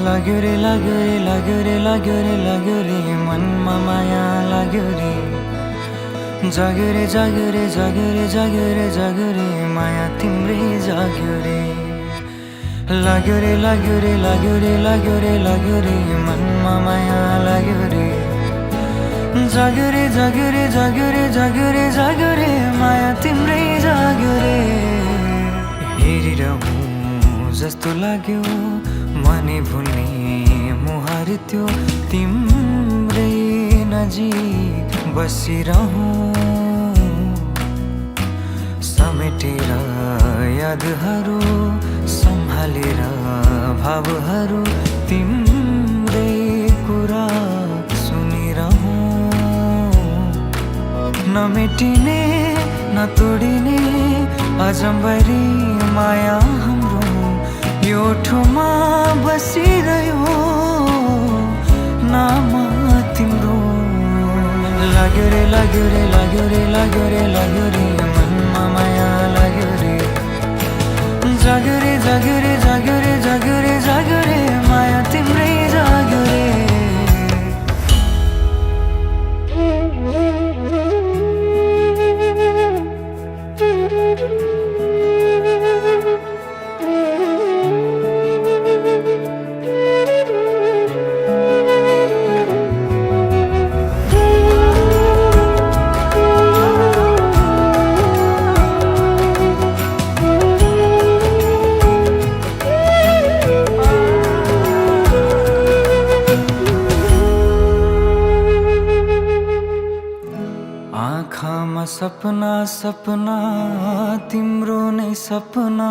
लाग्यो रे लाग्यो रे लाग्यो रे लाग्यो रे लाग्यो रे मनमा माया लाग्यो रे जाग्यो रे जाग्यो रे जाग्यो रे जाग्यो रे जाग्यो रे माया तिम्रै जाग्यो रे लाग्यो रे लाग्यो रे लाग्यो रे लाग्यो रे लाग्यो रे मनमा माया लाग्यो रे जाग्यो रे जाग्यो रे जाग्यो रे जाग्यो रे जाग्यो रे माया तिम्रै जाग्यो रे हेरिरहँ जस्तो लाग्यो मनै भुल्ने मुहार त्यो तिम्रै नजिक बसिरहँ समेटेर यादहरू सम्हालेर भावहरू तिम्रै कुरा सुनिरहँ नमेटिने नतोडिने अजम्बरी माया हाम्रो यो ठुमा बसिरह्यो नाम तिम्रो लाग्यो रे लाग्यो रे लाग्यो रे लाग्यो रे लाग्यो रे मनमा माया लाग्यो रे जाग्यो रे जाग्यो रे जाग्यो रे जाग्यो रे जाग्यो रे माया तिम्रै जाग्यो रे आँखामा सपना सपना तिम्रो नै सपना